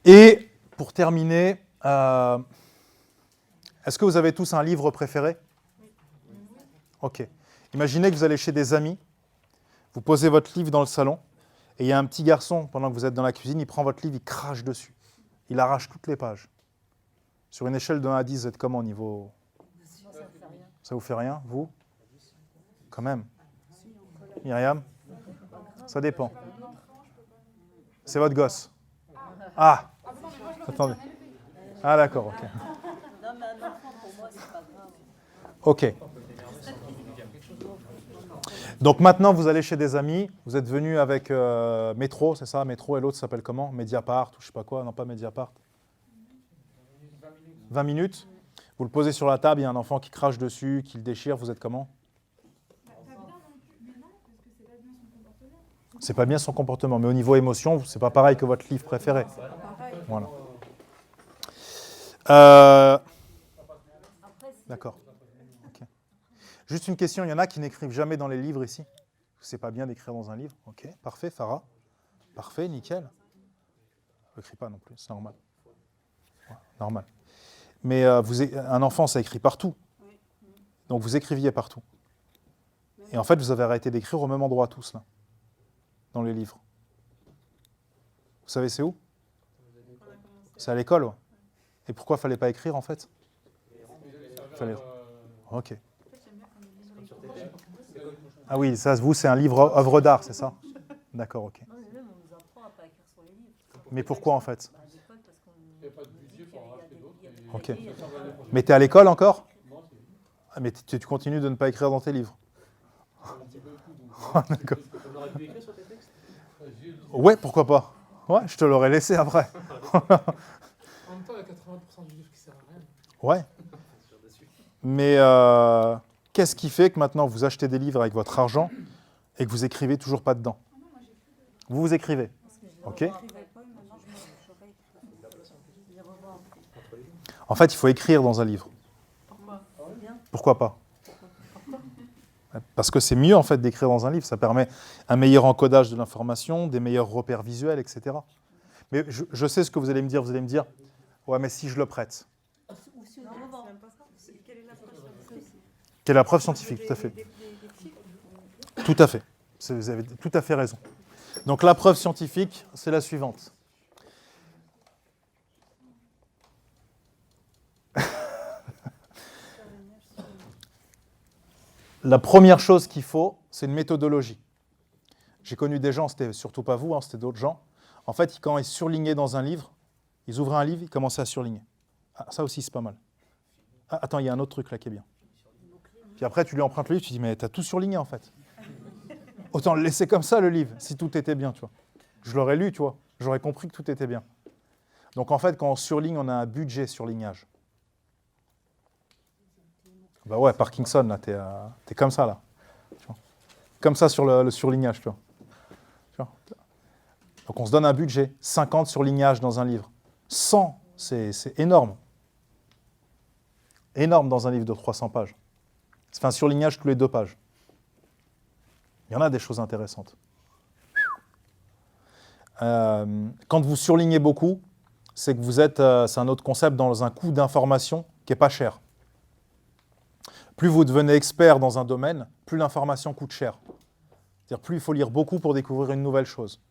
Et pour terminer, est-ce que vous avez tous un livre préféré? Ok. Imaginez que vous allez chez des amis, vous posez votre livre dans le salon, et il y a un petit garçon, pendant que vous êtes dans la cuisine, il prend votre livre, il crache dessus. Il arrache toutes les pages. Sur une échelle de 1 à 10, vous êtes comment au niveau... Ça vous fait rien, vous? Quand même. Myriam? Ça dépend. C'est votre gosse? Ah! Attendez. Ah d'accord, ok. Ok. Donc maintenant, vous allez chez des amis, vous êtes venu avec Métro, c'est ça? Métro et l'autre s'appelle comment? Mediapart ou je sais pas quoi, non pas Mediapart. 20 minutes. Vous le posez sur la table, il y a un enfant qui crache dessus, qui le déchire, vous êtes comment? C'est pas bien son comportement, mais au niveau émotion, c'est pas pareil que votre livre préféré. Voilà. D'accord. Okay. Juste une question, il y en a qui n'écrivent jamais dans les livres ici? C'est pas bien d'écrire dans un livre? Ok, parfait, Farah. Parfait, nickel. Je n'écris pas non plus, c'est normal. Ouais, normal. Mais un enfant, ça écrit partout. Donc vous écriviez partout. Et en fait, vous avez arrêté d'écrire au même endroit tous, là, dans les livres. Vous savez, c'est où? C'est à l'école, ouais. Et pourquoi il ne fallait pas écrire, en fait? Ok. Ah oui, ça, vous, c'est un livre œuvre d'art, c'est ça? D'accord, ok. Mais pourquoi, en fait? Ok. Mais tu es à l'école encore? Ah, mais tu continues de ne pas écrire dans tes livres? D'accord. Ouais, pourquoi pas? Ouais, je te l'aurais laissé après. En même temps, il y a 80% du livre qui sert à rien. Ouais. Mais qu'est-ce qui fait que maintenant vous achetez des livres avec votre argent et que vous écrivez toujours pas dedans? Vous écrivez. Ok. En fait, il faut écrire dans un livre. Pourquoi pas? Parce que c'est mieux en fait d'écrire dans un livre. Ça permet un meilleur encodage de l'information, des meilleurs repères visuels, etc. Mais je sais ce que vous allez me dire. Vous allez me dire, ouais, mais si je le prête. Quelle est la preuve scientifique? Tout à fait. Tout à fait. Vous avez tout à fait raison. Donc la preuve scientifique, c'est la suivante. La première chose qu'il faut, c'est une méthodologie. J'ai connu des gens, c'était surtout pas vous, c'était d'autres gens. En fait, quand ils surlignaient dans un livre, ils ouvraient un livre, ils commençaient à surligner. Ah, ça aussi, c'est pas mal. Ah, attends, il y a un autre truc là qui est bien. Puis après, tu lui empruntes le livre, tu dis, mais t'as tout surligné en fait. Autant le laisser comme ça, le livre, si tout était bien, tu vois. Je l'aurais lu, tu vois. J'aurais compris que tout était bien. Donc en fait, quand on surligne, on a un budget surlignage. Bah ouais, Parkinson, là, t'es comme ça, là. Tu vois. Comme ça sur le surlignage, tu vois. Donc on se donne un budget. 50 surlignages dans un livre. 100, c'est énorme. Énorme dans un livre de 300 pages. Ça fait un surlignage tous les 2 pages. Il y en a des choses intéressantes. Quand vous surlignez beaucoup, c'est que vous êtes, c'est un autre concept, dans un coût d'information qui n'est pas cher. Plus vous devenez expert dans un domaine, plus l'information coûte cher. C'est-à-dire plus il faut lire beaucoup pour découvrir une nouvelle chose.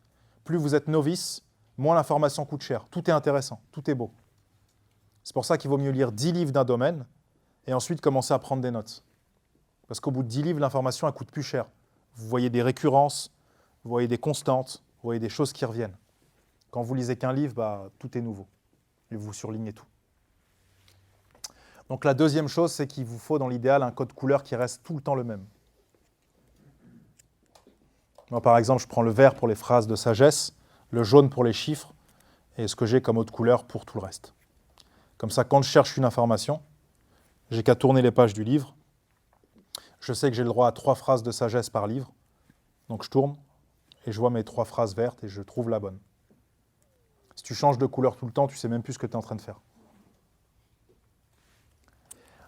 Plus vous êtes novice, moins l'information coûte cher. Tout est intéressant, tout est beau. C'est pour ça qu'il vaut mieux lire 10 livres d'un domaine et ensuite commencer à prendre des notes. Parce qu'au bout de 10 livres, l'information elle coûte plus cher. Vous voyez des récurrences, vous voyez des constantes, vous voyez des choses qui reviennent. Quand vous lisez qu'un livre, bah, tout est nouveau. Et vous surlignez tout. Donc la deuxième chose, c'est qu'il vous faut dans l'idéal un code couleur qui reste tout le temps le même. Moi, par exemple, je prends le vert pour les phrases de sagesse, le jaune pour les chiffres, et ce que j'ai comme autre couleur pour tout le reste. Comme ça, quand je cherche une information, j'ai qu'à tourner les pages du livre. Je sais que j'ai le droit à 3 phrases de sagesse par livre. Donc je tourne et je vois mes 3 phrases vertes et je trouve la bonne. Si tu changes de couleur tout le temps, tu ne sais même plus ce que tu es en train de faire.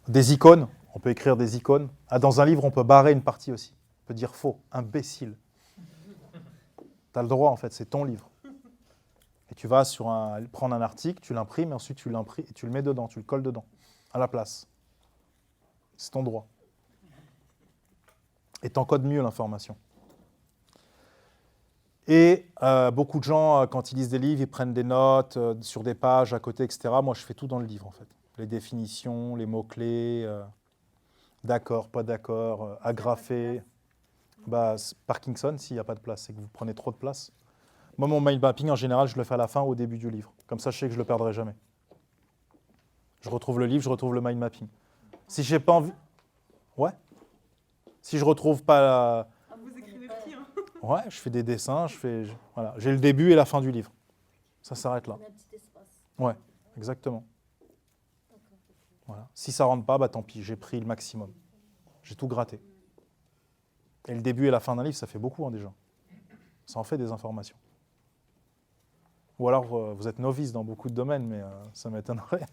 Des icônes, on peut écrire des icônes. Ah, dans un livre, on peut barrer une partie aussi. On peut dire faux, imbécile. Tu as le droit en fait, c'est ton livre. Et Tu vas prendre un article, tu l'imprimes, et ensuite tu le mets dedans, tu le colles dedans, à la place. C'est ton droit. Et tu encodes mieux l'information. Et beaucoup de gens, quand ils lisent des livres, ils prennent des notes sur des pages à côté, etc. Moi, je fais tout dans le livre, en fait. Les définitions, les mots-clés, d'accord, pas d'accord, agrafé. Parkinson, s'il n'y a pas de place, c'est que vous prenez trop de place. Moi, mon mind mapping, en général, je le fais à la fin, au début du livre. Comme ça, je sais que je ne le perdrai jamais. Je retrouve le livre, je retrouve le mind mapping. Si j'ai pas envie... Ouais. Si je retrouve pas... Vous écrivez petit, hein. Ouais, je fais des dessins, voilà. J'ai le début et la fin du livre. Ça s'arrête là. Un petit espace. Ouais, exactement. D'accord. Voilà. Si ça rentre pas, tant pis, j'ai pris le maximum. J'ai tout gratté. Et le début et la fin d'un livre, ça fait beaucoup déjà. Ça en fait des informations. Ou alors vous êtes novice dans beaucoup de domaines, mais ça m'étonnerait.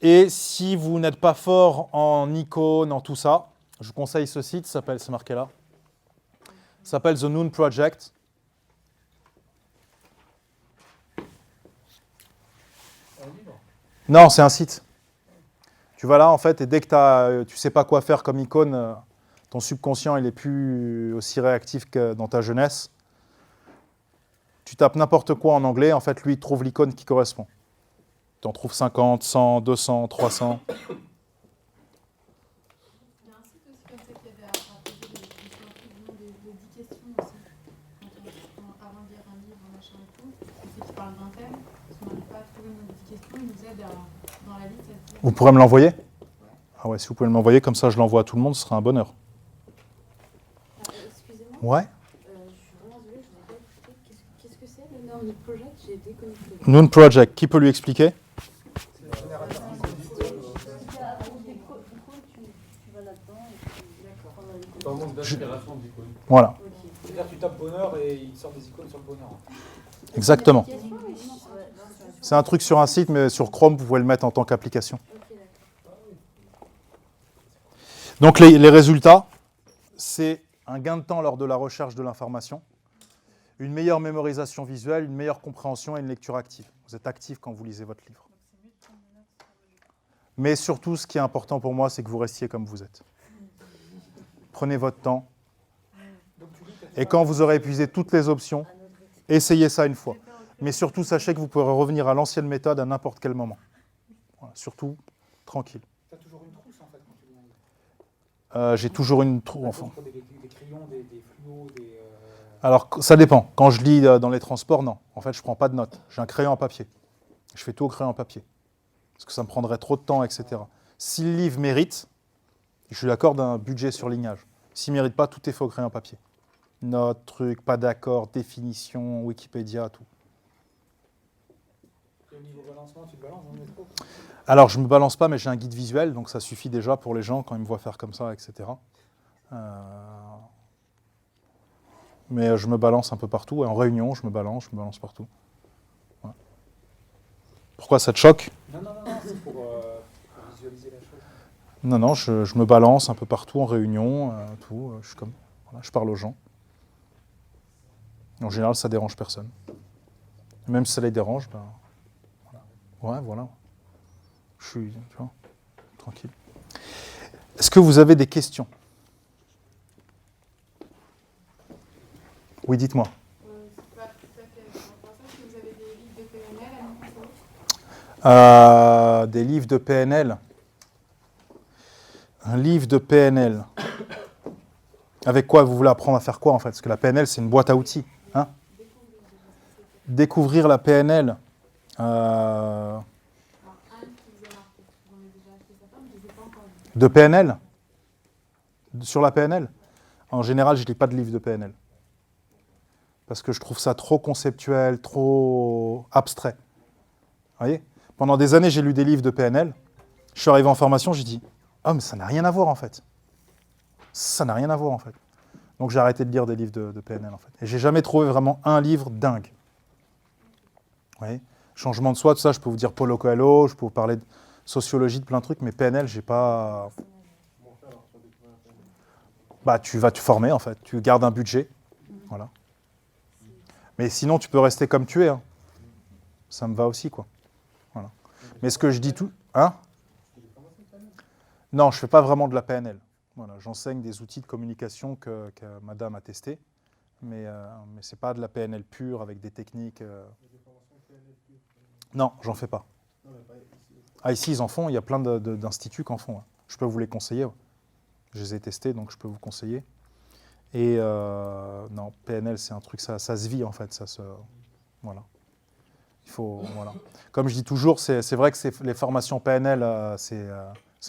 Et si vous n'êtes pas fort en icônes, en tout ça, je vous conseille ce site, c'est marqué là. Ça s'appelle The Noon Project. Un livre. Non, c'est un site. Tu vas là, en fait, et dès que tu ne sais pas quoi faire comme icône, ton subconscient, il n'est plus aussi réactif que dans ta jeunesse. Tu tapes n'importe quoi en anglais, en fait, lui, il trouve l'icône qui correspond. Tu en trouves 50, 100, 200, 300. Il y a un site aussi comme ça qui avait à poser des questions, de 10 questions aussi. Avant de lire un livre, machin et tout. Et c'est qui parle d'un thème. Si on n'arrive pas à trouver nos 10 questions, il nous aide dans la liste. Vous pourrez me l'envoyer ? Ah ouais, si vous pouvez me l'envoyer, comme ça je l'envoie à tout le monde, ce sera un bonheur. Excusez-moi, Ouais. je suis vraiment désolée, je n'ai pas écouté. Qu'est-ce que c'est le Noon Project? J'ai été connectée. Noon Project, qui peut lui expliquer ? Tu vas là-dedans et puis d'accord. C'est un manque d'inspiration d'icônes. Voilà, C'est-à-dire que tu tapes bonheur et il sort des icônes sur le bonheur. exactement. C'est un truc sur un site, mais sur Chrome, vous pouvez le mettre en tant qu'application. Donc les résultats, c'est un gain de temps lors de la recherche de l'information, une meilleure mémorisation visuelle, une meilleure compréhension et une lecture active. Vous êtes actif quand vous lisez votre livre. Mais surtout, ce qui est important pour moi, c'est que vous restiez comme vous êtes. Prenez votre temps. Et quand vous aurez épuisé toutes les options, essayez ça une fois. Mais surtout, sachez que vous pourrez revenir à l'ancienne méthode à n'importe quel moment. Voilà, surtout, tranquille. Tu as toujours une trousse en fait quand tu lis un livre. J'ai toujours une trousse. Enfin. Des crayons, des fluos, des. Alors, ça dépend. Quand je lis dans les transports, non. En fait, je ne prends pas de notes. J'ai un crayon à papier. Je fais tout au crayon à papier. Parce que ça me prendrait trop de temps, etc. Si le livre mérite, je suis d'accord d'un budget surlignage. S'il ne mérite pas, tout est fait au crayon à papier. Notes, trucs, pas d'accord, définition, Wikipédia, tout. Et au niveau balancement, tu te balances dans le métro. Alors, je ne me balance pas, mais j'ai un guide visuel, donc ça suffit déjà pour les gens quand ils me voient faire comme ça, etc. Mais je me balance un peu partout. Et en réunion, je me balance partout. Voilà. Pourquoi ça te choque ? Non, c'est pour visualiser la chose. Non, je me balance un peu partout en réunion, tout. Je suis comme, voilà, je parle aux gens. En général, ça dérange personne. Même si ça les dérange, ben, voilà. Ouais, voilà. Je suis, tu vois, tranquille. Est-ce que vous avez des questions ? Oui, dites-moi. C'est pas tout à fait par rapport à ça. Est-ce que vous avez des livres de PNL à nous conseiller? Des livres de PNL. Un livre de PNL. Avec quoi vous voulez apprendre à faire quoi en fait ? Parce que la PNL, c'est une boîte à outils. Hein ? Découvrir la PNL. Alors, un qui vous a marqué. J'en ai déjà acheté certains, mais je ne les ai pas encore lus. De PNL ? Sur la PNL ? En général, je ne lis pas de livre de PNL. Parce que je trouve ça trop conceptuel, trop abstrait. Vous voyez ? Pendant des années, j'ai lu des livres de PNL. Je suis arrivé en formation, j'ai dit « Ah, mais ça n'a rien à voir, en fait. » Ça n'a rien à voir, en fait. Donc, j'ai arrêté de lire des livres de PNL, en fait. Et j'ai jamais trouvé vraiment un livre dingue. Vous voyez ? Changement de soi, tout ça, je peux vous dire Paulo Coelho, je peux vous parler de sociologie, de plein de trucs, mais PNL, j'ai pas... Bah, tu vas te former, en fait. Tu gardes un budget. Voilà. Mais sinon, tu peux rester comme tu es. Hein. Ça me va aussi, quoi. Voilà. Mais ce que je dis tout... Hein? Non, je ne fais pas vraiment de la PNL. Voilà, j'enseigne des outils de communication que madame a testés. Mais ce n'est pas de la PNL pure avec des techniques... Non, j'en fais pas. Ah, ici, ils en font. Il y a plein d'instituts qui en font. Ouais. Je peux vous les conseiller. Ouais. Je les ai testés, donc je peux vous conseiller. Et non, PNL, c'est un truc, ça se vit en fait. Voilà. Il faut, voilà. Comme je dis toujours, c'est vrai que les formations PNL, c'est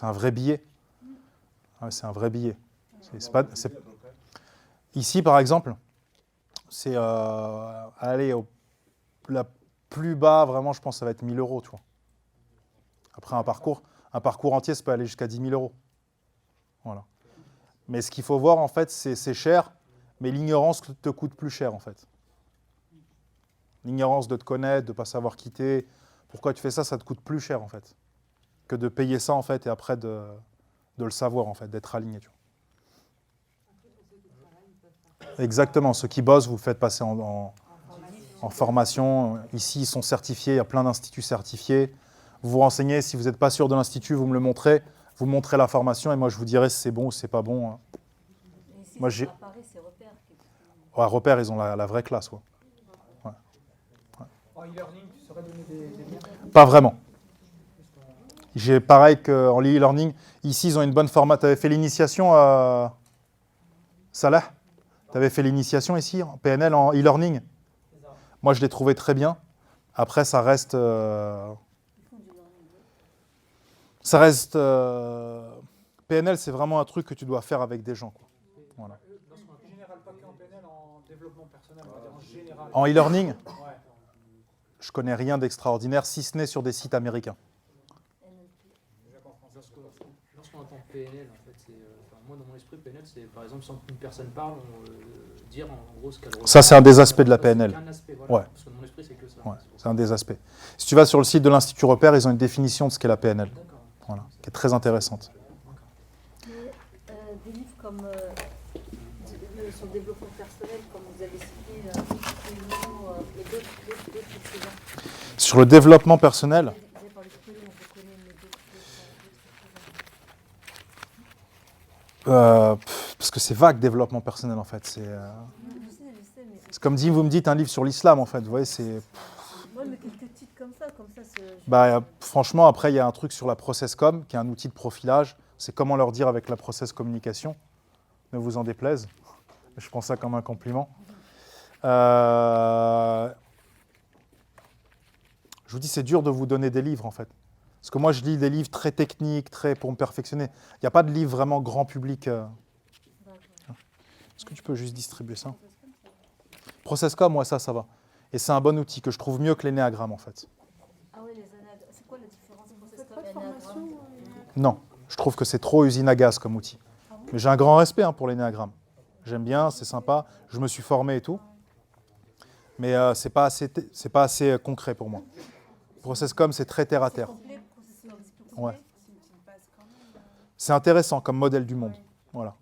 un vrai billet. Ouais, c'est un vrai billet. Ici, par exemple, c'est aller la plus bas, vraiment, je pense que ça va être 1 000 €. Tu vois. Après, un parcours entier, ça peut aller jusqu'à 10 000 €. Voilà. Mais ce qu'il faut voir, en fait, c'est cher, mais l'ignorance te coûte plus cher, en fait. L'ignorance de te connaître, de ne pas savoir quitter. Pourquoi tu fais ça, ça te coûte plus cher, en fait, que de payer ça, en fait, et après de le savoir, en fait, d'être aligné. Tu vois. Exactement. Ceux qui bossent, vous le faites passer en formation. Ici, ils sont certifiés. Il y a plein d'instituts certifiés. Vous vous renseignez. Si vous n'êtes pas sûr de l'institut, vous me le montrez. Vous montrez la formation et moi, je vous dirai si c'est bon ou si c'est pas bon. Ici, Moi, à Paris, c'est Repère. Ouais, Repère, ils ont la vraie classe. Ouais. Ouais. En e-learning, tu saurais donner des liens? Pas vraiment. J'ai pareil qu'en e-learning. Ici, ils ont une bonne format. Tu avais fait l'initiation, Salah? Tu avais fait l'initiation ici, en PNL, en e-learning? Moi, je l'ai trouvé très bien. Après, ça reste... PNL, c'est vraiment un truc que tu dois faire avec des gens. Quoi. Voilà. En général, pas qu'en PNL, en développement personnel, on va dire en général. En e-learning, Ouais. je connais rien d'extraordinaire, si ce n'est sur des sites américains. Lorsqu'on entend PNL, en fait, moi dans mon esprit, PNL, c'est par exemple, sans qu'une personne parle, dire en gros ce qu'elle ressent. Ça, c'est un des aspects de la PNL. C'est un aspect, voilà. Ouais. Parce que dans mon esprit, c'est que ça. Ouais, c'est un des aspects. Si tu vas sur le site de l'Institut Repère, ils ont une définition de ce qu'est la PNL, D'accord. voilà, qui est très intéressante. Mais des livres comme sur le développement personnel, comme vous avez cité, et d'autres écrivains. Sur le développement personnel, Vous avez parlé de Coelho, on le connaît, mais d'autres écrivains. parce que c'est vague, développement personnel, en fait. C'est Je sais, mais comme vous me dites un livre sur l'islam, en fait. Vous voyez, c'est... moi, mais quelques titres comme ça, Franchement, après, il y a un truc sur la ProcessCom, qui est un outil de profilage. C'est comment leur dire avec la process communication. Ne vous en déplaise. Je prends ça comme un compliment. Je vous dis, c'est dur de vous donner des livres, en fait. Parce que moi, je lis des livres très techniques, pour me perfectionner. Il n'y a pas de livre vraiment grand public. Est-ce que tu peux juste distribuer ça? ProcessCom, ouais, ça va. Et c'est un bon outil que je trouve mieux que l'énéagramme, en fait. Ah ouais, les anagrammes. C'est quoi la différence entre Vous faites ça pas de et formation Non, je trouve que c'est trop usine à gaz comme outil. Mais j'ai un grand respect pour l'énéagramme. J'aime bien, c'est sympa. Je me suis formé et tout. Mais c'est pas assez concret pour moi. ProcessCom, c'est très terre à terre. complet, processus un petit peu complet. Ouais. C'est intéressant comme modèle du monde. Voilà.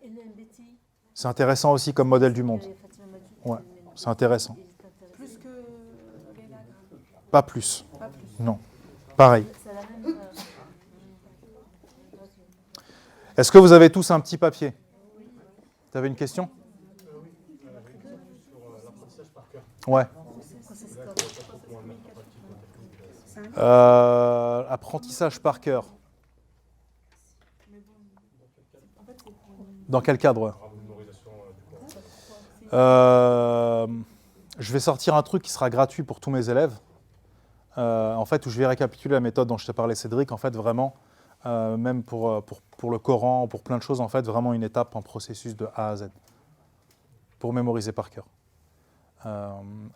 Et le MBTI. C'est intéressant aussi comme modèle du monde. Fatima Madi, Ouais, c'est intéressant. Plus que l'énagramme. Pas plus. Pas plus. Non. Pareil. C'est la même. Est-ce que vous avez tous un petit papier? Tu avais une question? Ouais. Apprentissage par cœur. Dans quel cadre? Ouais. Je vais sortir un truc qui sera gratuit pour tous mes élèves. En fait, où je vais récapituler la méthode dont je t'ai parlé, Cédric. En fait, vraiment, même pour le Coran, pour plein de choses, en fait, vraiment une étape, un processus de A à Z pour mémoriser par cœur.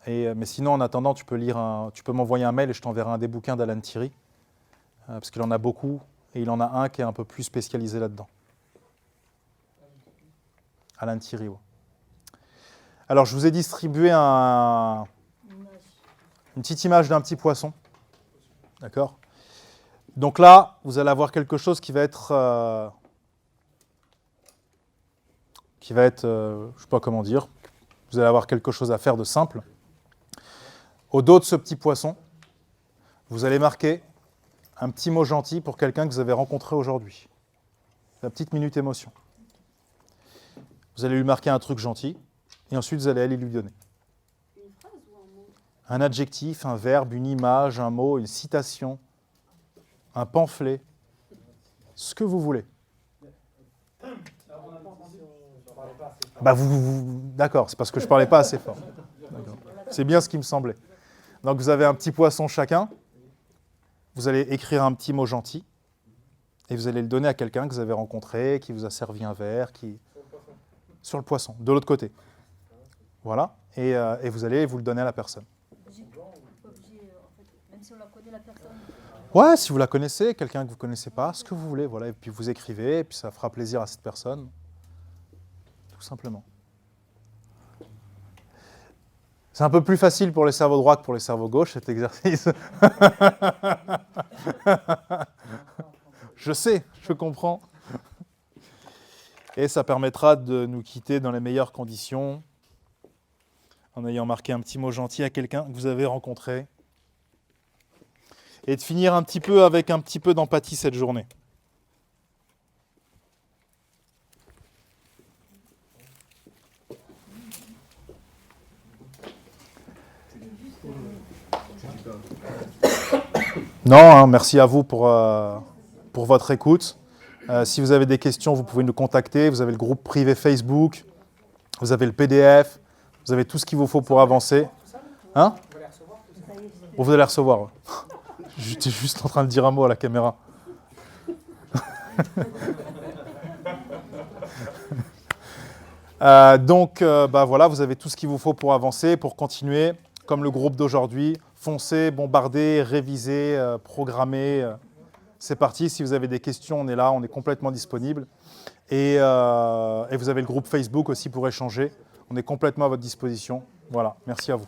Mais sinon, en attendant, tu peux m'envoyer un mail et je t'enverrai un des bouquins d'Alan Thierry, parce qu'il en a beaucoup, et il en a un qui est un peu plus spécialisé là-dedans. Alan Thierry, ouais. Alors, je vous ai distribué une petite image d'un petit poisson. D'accord? Donc là, vous allez avoir quelque chose qui va être... je ne sais pas comment dire. Vous allez avoir quelque chose à faire de simple. Au dos de ce petit poisson, vous allez marquer un petit mot gentil pour quelqu'un que vous avez rencontré aujourd'hui. La petite minute émotion. Vous allez lui marquer un truc gentil et ensuite vous allez aller lui donner. Une phrase ou un mot? Un adjectif, un verbe, une image, un mot, une citation, un pamphlet, ce que vous voulez. Bah d'accord, c'est parce que je ne parlais pas assez fort. D'accord. C'est bien ce qui me semblait. Donc vous avez un petit poisson chacun, vous allez écrire un petit mot gentil, et vous allez le donner à quelqu'un que vous avez rencontré, qui vous a servi un verre, sur le poisson, de l'autre côté. Voilà, et vous allez vous le donner à la personne. Même si on la connaît, la personne. Ouais, si vous la connaissez, quelqu'un que vous ne connaissez pas, ce que vous voulez, voilà, et puis vous écrivez, et puis ça fera plaisir à cette personne. Tout simplement. C'est un peu plus facile pour les cerveaux droits que pour les cerveaux gauches, cet exercice. Je sais, je comprends. Et ça permettra de nous quitter dans les meilleures conditions, en ayant marqué un petit mot gentil à quelqu'un que vous avez rencontré. Et de finir un petit peu avec un petit peu d'empathie cette journée. Non, hein, merci à vous pour votre écoute. Si vous avez des questions, vous pouvez nous contacter. Vous avez le groupe privé Facebook, vous avez le PDF, vous avez tout ce qu'il vous faut pour avancer. Hein ? Vous allez les recevoir. Ouais. J'étais juste en train de dire un mot à la caméra. Donc, voilà, vous avez tout ce qu'il vous faut pour avancer, pour continuer, comme le groupe d'aujourd'hui. Foncez, bombardez, révisez, programmez. C'est parti. Si vous avez des questions, on est là, on est complètement disponible. Et vous avez le groupe Facebook aussi pour échanger. On est complètement à votre disposition. Voilà, merci à vous.